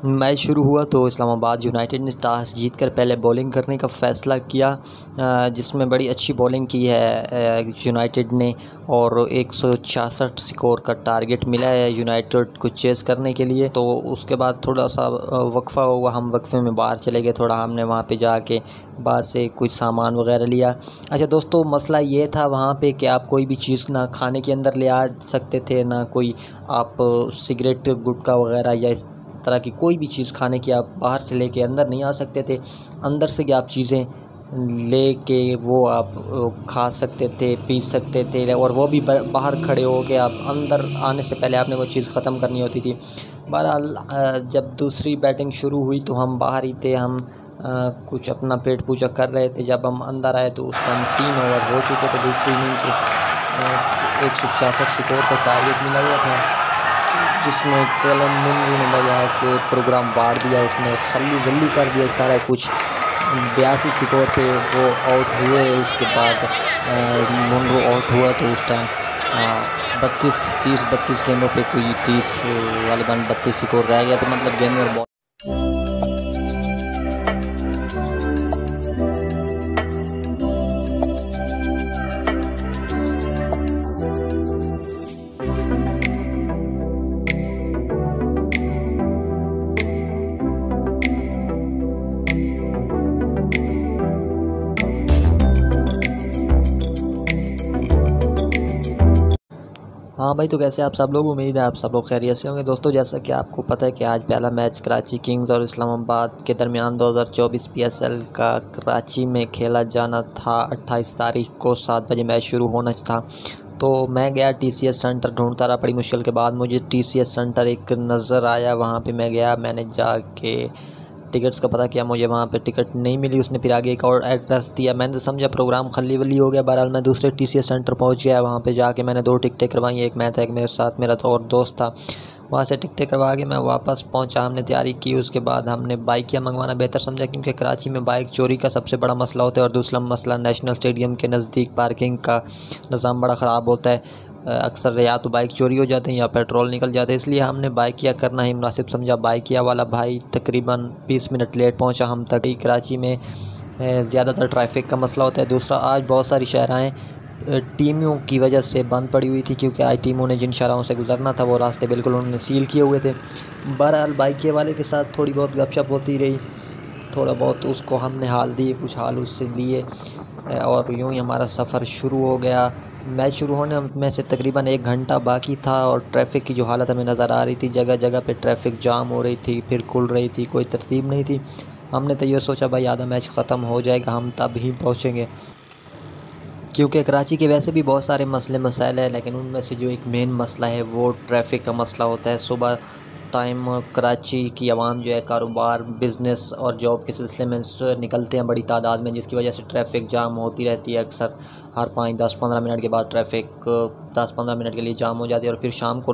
मैच शुरू हुआ तो इस्लामाबाद यूनाइटेड ने टॉस जीतकर पहले बॉलिंग करने का फ़ैसला किया, जिसमें बड़ी अच्छी बॉलिंग की है यूनाइटेड ने, और 166 स्कोर का टारगेट मिला है यूनाइटेड को चेस करने के लिए। तो उसके बाद थोड़ा सा वक्फ़ा हुआ, हम वक्फ़े में बाहर चले गए थोड़ा, हमने वहाँ पे जाके बाहर से कुछ सामान वगैरह लिया। अच्छा दोस्तों, मसला ये था वहाँ पे कि आप कोई भी चीज़ ना खाने के अंदर ले आ सकते थे, ना कोई आप सिगरेट, गुटखा वगैरह या इस तरह की कोई भी चीज़ खाने की आप बाहर से लेके अंदर नहीं आ सकते थे। अंदर से आप चीज़ें लेके वो आप खा सकते थे, पी सकते थे, और वो भी बाहर खड़े हो के, आप अंदर आने से पहले आपने वो चीज़ ख़त्म करनी होती थी। बहरहाल जब दूसरी बैटिंग शुरू हुई तो हम बाहर ही थे, हम कुछ अपना पेट पूजा कर रहे थे। जब हम अंदर आए तो उस टाइम 3 ओवर हो चुके थे दूसरी इनिंग के, 166 स्कोर का टारगेट मिला हुआ था, जिसमें कलम मुंगू ने बजा के प्रोग्राम वार दिया, उसने खल्ली वल्ली कर दिया सारा कुछ। 82 स्कोर पे वो आउट हुए। उसके बाद मुंगू आउट हुआ तो उस टाइम 32 गेंदों पे कोई 30 वाले 32 स्कोर रह गया, तो मतलब गेंद और बॉल। हाँ भाई, तो कैसे आप सब लोग, उम्मीद है आप सब लोग खैरियत से होंगे। दोस्तों, जैसा कि आपको पता है कि आज पहला मैच कराची किंग्स और इस्लामाबाद के दरमियान 2024 PSL का कराची में खेला जाना था। 28 तारीख को 7 बजे मैच शुरू होना था। तो मैं गया TCS सेंटर, ढूंढता रहा बड़ी मुश्किल के बाद मुझे TCS सेंटर एक नज़र आया। वहाँ पे मैं गया, मैंने जाके टिकट्स का पता किया, मुझे वहाँ पे टिकट नहीं मिली। उसने फिर आगे एक और एड्रेस दिया, मैंने तो समझा प्रोग्राम खली वली हो गया। बहरहाल मैं दूसरे TCS सेंटर पहुँच गया। वहाँ पे जाके मैंने 2 टिकटें करवाई, एक मैं था, एक मेरे साथ मेरा तो और दोस्त था। वहाँ से टिकटें करवा के मैं वापस पहुँचा, हमने तैयारी की। उसके बाद हमने बाइकियाँ मंगवाना बेहतर समझा, क्योंकि कराची में बाइक चोरी का सबसे बड़ा मसला होता है, और दूसरा मसला नेशनल स्टेडियम के नज़दीक पार्किंग का निज़ाम बड़ा ख़राब होता है। अक्सर या तो बाइक चोरी हो जाते हैं या पेट्रोल निकल जाते हैं, इसलिए हमने बाइकिया करना ही मुनासिब समझा। बाइकिया वाला भाई तकरीबन 20 मिनट लेट पहुंचा हम तक। कराची में ज़्यादातर ट्रैफिक का मसला होता है। दूसरा, आज बहुत सारी शहराएँ टीमों की वजह से बंद पड़ी हुई थी, क्योंकि आज टीमों ने जिन शहरों से गुजरना था वो रास्ते बिल्कुल उन्होंने सील किए हुए थे। बहरहाल बाइकिए वाले के साथ थोड़ी बहुत गपशप होती रही, थोड़ा बहुत उसको हमने हाल दिए, कुछ हाल उससे लिए, और यूँ ही हमारा सफ़र शुरू हो गया। मैच शुरू होने में से तकरीबन 1 घंटा बाकी था, और ट्रैफिक की जो हालत हमें नज़र आ रही थी, जगह जगह पे ट्रैफिक जाम हो रही थी, फिर खुल रही थी, कोई तरतीब नहीं थी। हमने तो ये सोचा भाई आधा मैच ख़त्म हो जाएगा, हम तब ही पहुँचेंगे, क्योंकि कराची के वैसे भी बहुत सारे मसले मसाइल हैं, लेकिन उनमें से जो एक मेन मसला है वो ट्रैफिक का मसला होता है। सुबह टाइम कराची की आवाम जो है कारोबार, बिज़नेस और जॉब के सिलसिले में निकलते हैं बड़ी तादाद में, जिसकी वजह से ट्रैफिक जाम होती रहती है। अक्सर हर 5-10-15 मिनट के बाद ट्रैफिक 10-15 मिनट के लिए जाम हो जाती है, और फिर शाम को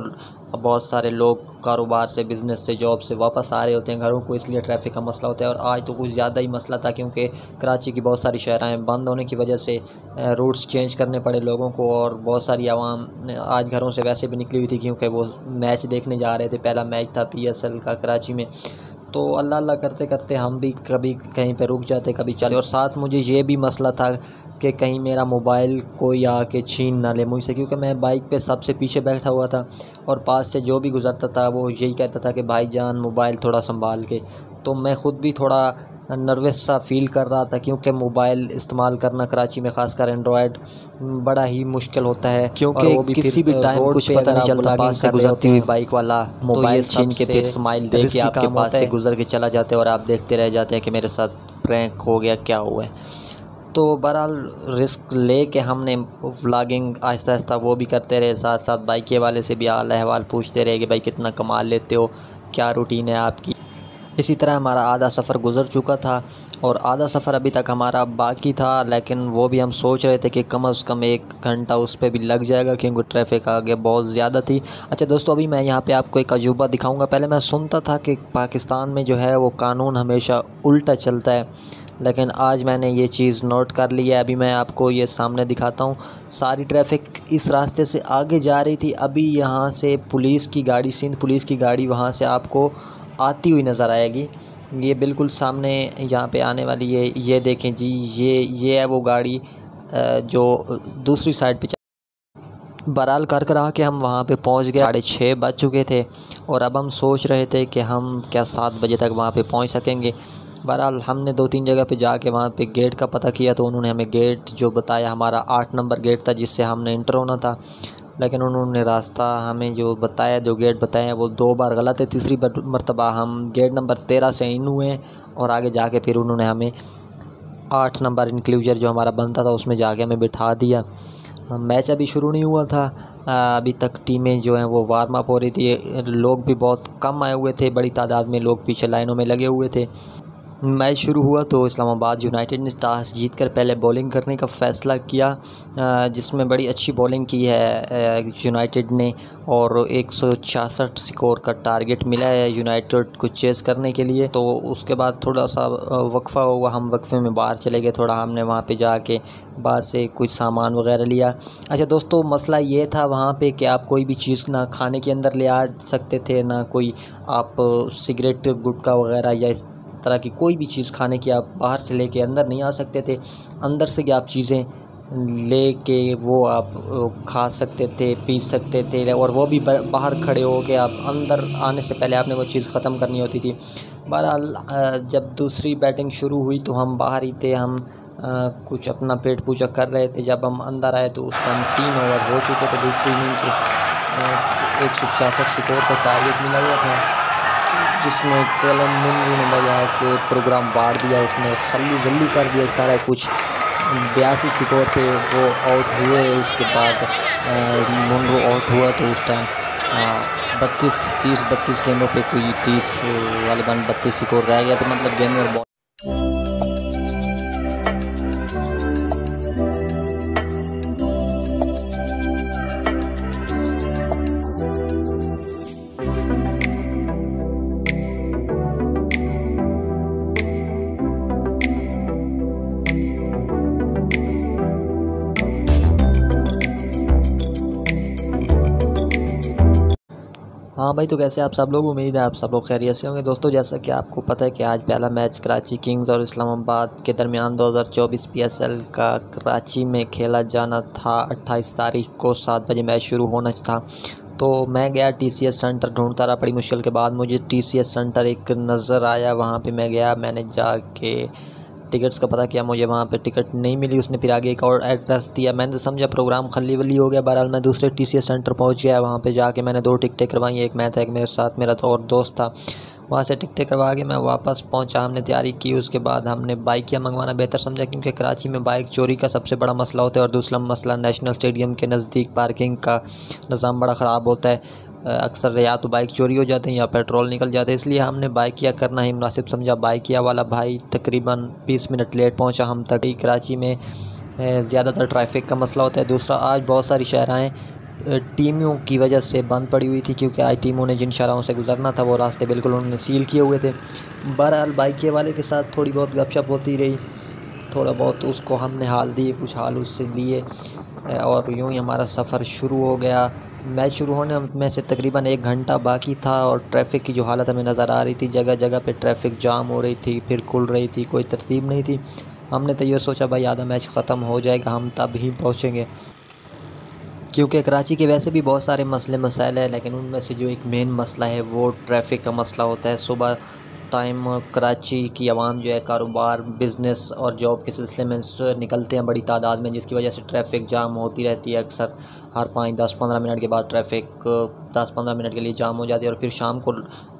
बहुत सारे लोग कारोबार से, बिज़नेस से, जॉब से वापस आ रहे होते हैं घरों को, इसलिए ट्रैफिक का मसला होता है। और आज तो कुछ ज़्यादा ही मसला था, क्योंकि कराची की बहुत सारी शहरें बंद होने की वजह से रूट्स चेंज करने पड़े लोगों को, और बहुत सारी आवाम आज घरों से वैसे भी निकली हुई थी, क्योंकि वो मैच देखने जा रहे थे। पहला मैच था PSL का कराची में, तो अल्लाह अल्लाह करते करते हम भी कभी कहीं पे रुक जाते, कभी चले। और साथ मुझे ये भी मसला था कि कहीं मेरा मोबाइल कोई आके छीन ना ले मुझसे, क्योंकि मैं बाइक पे सबसे पीछे बैठा हुआ था, और पास से जो भी गुज़रता था वो यही कहता था कि भाईजान मोबाइल थोड़ा संभाल के। तो मैं ख़ुद भी थोड़ा नर्वस सा फ़ील कर रहा था, क्योंकि मोबाइल इस्तेमाल करना कराची में ख़ासकर एंड्रॉयड बड़ा ही मुश्किल होता है, क्योंकि किसी भी टाइम कुछ पता नहीं चलता, पास से गुजरती हुई बाइक वाला मोबाइल छीन के फिर स्माइल दे के आपके पास से गुजर के चला जाता है, और आप देखते रह जाते हैं कि मेरे साथ प्रैंक हो गया, क्या हुआ है। तो बहरहाल रिस्क ले के हमने व्लॉगिंग आहिस्ता आहिस्ता वो भी करते रहे, साथ साथ बाइक वाले से भी हाल अहवाल पूछते रहे कि भाई कितना कमा लेते हो, क्या रूटीन है आपकी। इसी तरह हमारा आधा सफ़र गुज़र चुका था, और आधा सफ़र अभी तक हमारा बाकी था, लेकिन वो भी हम सोच रहे थे कि कम से कम 1 घंटा उस पर भी लग जाएगा, क्योंकि ट्रैफिक आगे बहुत ज़्यादा थी। अच्छा दोस्तों, अभी मैं यहाँ पे आपको एक अजूबा दिखाऊंगा। पहले मैं सुनता था कि पाकिस्तान में जो है वो कानून हमेशा उल्टा चलता है, लेकिन आज मैंने ये चीज़ नोट कर ली है। अभी मैं आपको ये सामने दिखाता हूँ। सारी ट्रैफिक इस रास्ते से आगे जा रही थी, अभी यहाँ से पुलिस की गाड़ी, सिंध पुलिस की गाड़ी वहाँ से आपको आती हुई नज़र आएगी। ये बिल्कुल सामने यहाँ पे आने वाली है, ये देखें जी, ये है वो गाड़ी जो दूसरी साइड पे। बहरहाल कर के हम वहाँ पे पहुँच गए। 6:30 बज चुके थे, और अब हम सोच रहे थे कि हम क्या 7 बजे तक वहाँ पे पहुँच सकेंगे। बहरहाल हमने 2-3 जगह पे जाके वहाँ पे गेट का पता किया, तो उन्होंने हमें गेट जो बताया हमारा 8 नंबर गेट था, जिससे हमने इंटर होना था, लेकिन उन्होंने रास्ता हमें जो बताया, जो गेट बताया वो 2 बार गलत है। तीसरी मरतबा हम गेट नंबर 13 से इन हुए, और आगे जाके फिर उन्होंने हमें 8 नंबर इंक्लूजर जो हमारा बनता था उसमें जाके हमें बिठा दिया। मैच अभी शुरू नहीं हुआ था, अभी तक टीमें जो हैं वो वार्म अप हो रही थी। लोग भी बहुत कम आए हुए थे, बड़ी तादाद में लोग पीछे लाइनों में लगे हुए थे। मैच शुरू हुआ तो इस्लामाबाद यूनाइटेड ने टॉस जीतकर पहले बॉलिंग करने का फ़ैसला किया, जिसमें बड़ी अच्छी बॉलिंग की है यूनाइटेड ने, और 166 स्कोर का टारगेट मिला है यूनाइटेड को चेस करने के लिए। तो उसके बाद थोड़ा सा वक्फ़ा हुआ, हम वक्फ़े में बाहर चले गए, थोड़ा हमने वहाँ पे जाके बाहर से कुछ सामान वगैरह लिया। अच्छा दोस्तों, मसला ये था वहाँ पे कि आप कोई भी चीज़ ना खाने के अंदर ले आ सकते थे, ना कोई आप सिगरेट, गुटखा वगैरह या इस तरह की कोई भी चीज़ खाने की आप बाहर से लेके अंदर नहीं आ सकते थे। अंदर से आप चीज़ें लेके वो आप खा सकते थे, पी सकते थे, और वो भी बाहर खड़े हो के। आप अंदर आने से पहले आपने वो चीज़ ख़त्म करनी होती थी। बहरहाल जब दूसरी बैटिंग शुरू हुई तो हम बाहर ही थे, हम कुछ अपना पेट पूजा कर रहे थे। जब हम अंदर आए तो उस टाइम 3 ओवर हो चुके थे दूसरी इनिंग के। 166 स्कोर का टारगेट मिला हुआ था, जिसमें कलम मुन्नू ने बजा के प्रोग्राम वार दिया, उसने खल्ली वल्ली कर दिया सारा कुछ। 82 स्कोर पे वो आउट हुए। उसके बाद मुन्नू आउट हुआ तो उस टाइम 32 गेंदों पे कोई 30 वाले बन 32 स्कोर रह गया, तो मतलब गेंद और हाँ भाई, तो कैसे आप सब लोग, उम्मीद है आप सब लोग खैरियत से होंगे। दोस्तों जैसा कि आपको पता है कि आज पहला मैच कराची किंग्स और इस्लामाबाद के दरमियान 2024 PSL का कराची में खेला जाना था। 28 तारीख को 7 बजे मैच शुरू होना था। तो मैं गया TCS सेंटर, ढूंढता रहा बड़ी मुश्किल के बाद मुझे TCS सेंटर एक नज़र आया। वहाँ पे मैं गया, मैंने जाके टिकट्स का पता किया, मुझे वहाँ पे टिकट नहीं मिली। उसने फिर आगे एक और एड्रेस दिया, मैंने तो समझा प्रोग्राम खली वली हो गया। बहरहाल मैं दूसरे TCS सेंटर पहुँच गया। वहाँ पे जाके मैंने 2 टिकटें करवाई, एक मैं था, एक मेरे साथ मेरा तो और दोस्त था। वहाँ से टिकटें करवा के मैं वापस पहुँचा, हमने तैयारी की। उसके बाद हमने बाइकियाँ मंगवाना बेहतर समझा, क्योंकि कराची में बाइक चोरी का सबसे बड़ा मसला होता है, और दूसरा मसला नेशनल स्टेडियम के नज़दीक पार्किंग का निज़ाम बड़ा ख़राब होता है। अक्सर या तो बाइक चोरी हो जाते हैं या पेट्रोल निकल जाते हैं, इसलिए हमने बाइकिया करना ही मुनासिब समझा। बाइकिया वाला भाई तकरीबन 20 मिनट लेट पहुंचा हम तक। कराची में ज़्यादातर ट्रैफिक का मसला होता है। दूसरा, आज बहुत सारी शहराएँ टीमों की वजह से बंद पड़ी हुई थी, क्योंकि आज टीमों ने जिन शहरों से गुजरना था वो रास्ते बिल्कुल उन्होंने सील किए हुए थे। बहरहाल बाइकिया वाले के साथ थोड़ी बहुत गपशप होती रही, थोड़ा बहुत उसको हमने हाल दिए, कुछ हाल उससे लिए, और यूँ ही हमारा सफ़र शुरू हो गया। मैच शुरू होने में से तकरीबन 1 घंटा बाकी था, और ट्रैफिक की जो हालत हमें नज़र आ रही थी, जगह जगह पे ट्रैफिक जाम हो रही थी, फिर खुल रही थी, कोई तरतीब नहीं थी। हमने तो ये सोचा भाई आधा मैच ख़त्म हो जाएगा, हम तब ही पहुँचेंगे, क्योंकि कराची के वैसे भी बहुत सारे मसले मसाइल हैं, लेकिन उनमें से जो एक मेन मसला है वो ट्रैफिक का मसला होता है। सुबह टाइम कराची की आवाम जो है कारोबार, बिज़नेस और जॉब के सिलसिले में निकलते हैं बड़ी तादाद में, जिसकी वजह से ट्रैफिक जाम होती रहती है। अक्सर हर 5-10-15 मिनट के बाद ट्रैफिक 10-15 मिनट के लिए जाम हो जाती है, और फिर शाम को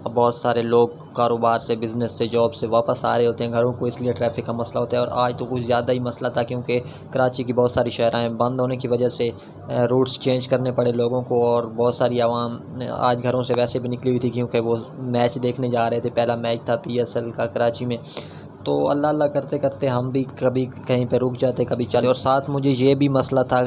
बहुत सारे लोग कारोबार से, बिज़नेस से, जॉब से वापस आ रहे होते हैं घरों को, इसलिए ट्रैफिक का मसला होता है। और आज तो कुछ ज़्यादा ही मसला था, क्योंकि कराची की बहुत सारी शहरें बंद होने की वजह से रूट्स चेंज करने पड़े लोगों को, और बहुत सारी आवाम आज घरों से वैसे भी निकली हुई थी, क्योंकि वो मैच देखने जा रहे थे। पहला मैच था PSL का कराची में। तो अल्लाह अल्लाह करते करते हम भी कभी कहीं पे रुक जाते, कभी चले। और साथ मुझे ये भी मसला था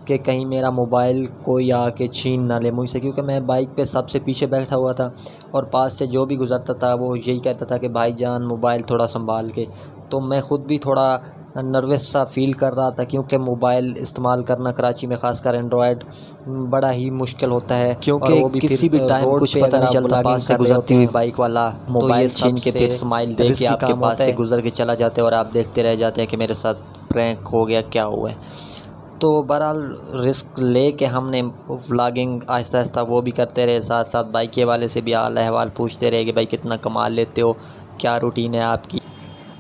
कि कहीं मेरा मोबाइल कोई आके छीन ना ले मुझसे, क्योंकि मैं बाइक पे सबसे पीछे बैठा हुआ था, और पास से जो भी गुज़रता था वो यही कहता था कि भाईजान मोबाइल थोड़ा संभाल के। तो मैं ख़ुद भी थोड़ा नर्वस सा फ़ील कर रहा था, क्योंकि मोबाइल इस्तेमाल करना कराची में ख़ासकर एंड्रॉयड बड़ा ही मुश्किल होता है, क्योंकि किसी भी टाइम कुछ पता नहीं चलता, पास से गुजरती हुई बाइक वाला मोबाइल छीन के फिर स्माइल दे के आपके पास से गुजर के चला जाता है, और आप देखते रह जाते हैं कि मेरे साथ प्रैंक हो गया, क्या हुआ है। तो बहरहाल रिस्क ले के हमने व्लॉगिंग आहिस्ता आहिस्ता वो भी करते रहे, साथ साथ बाइक वाले से भी हाल अहवाल पूछते रहे कि भाई कितना कमा लेते हो, क्या रूटीन है आपकी।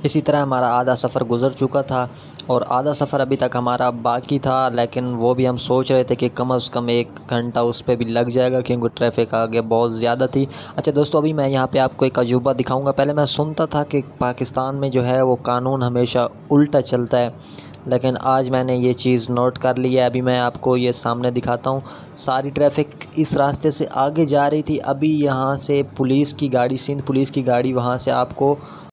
इसी तरह हमारा आधा सफ़र गुज़र चुका था, और आधा सफ़र अभी तक हमारा बाकी था, लेकिन वो भी हम सोच रहे थे कि कम से कम 1 घंटा उस पर भी लग जाएगा, क्योंकि ट्रैफिक आगे बहुत ज़्यादा थी। अच्छा दोस्तों, अभी मैं यहाँ पे आपको एक अजूबा दिखाऊंगा। पहले मैं सुनता था कि पाकिस्तान में जो है वो कानून हमेशा उल्टा चलता है, लेकिन आज मैंने ये चीज़ नोट कर ली है। अभी मैं आपको ये सामने दिखाता हूँ। सारी ट्रैफिक इस रास्ते से आगे जा रही थी, अभी यहाँ से पुलिस की गाड़ी, सिंध पुलिस की गाड़ी वहाँ से आपको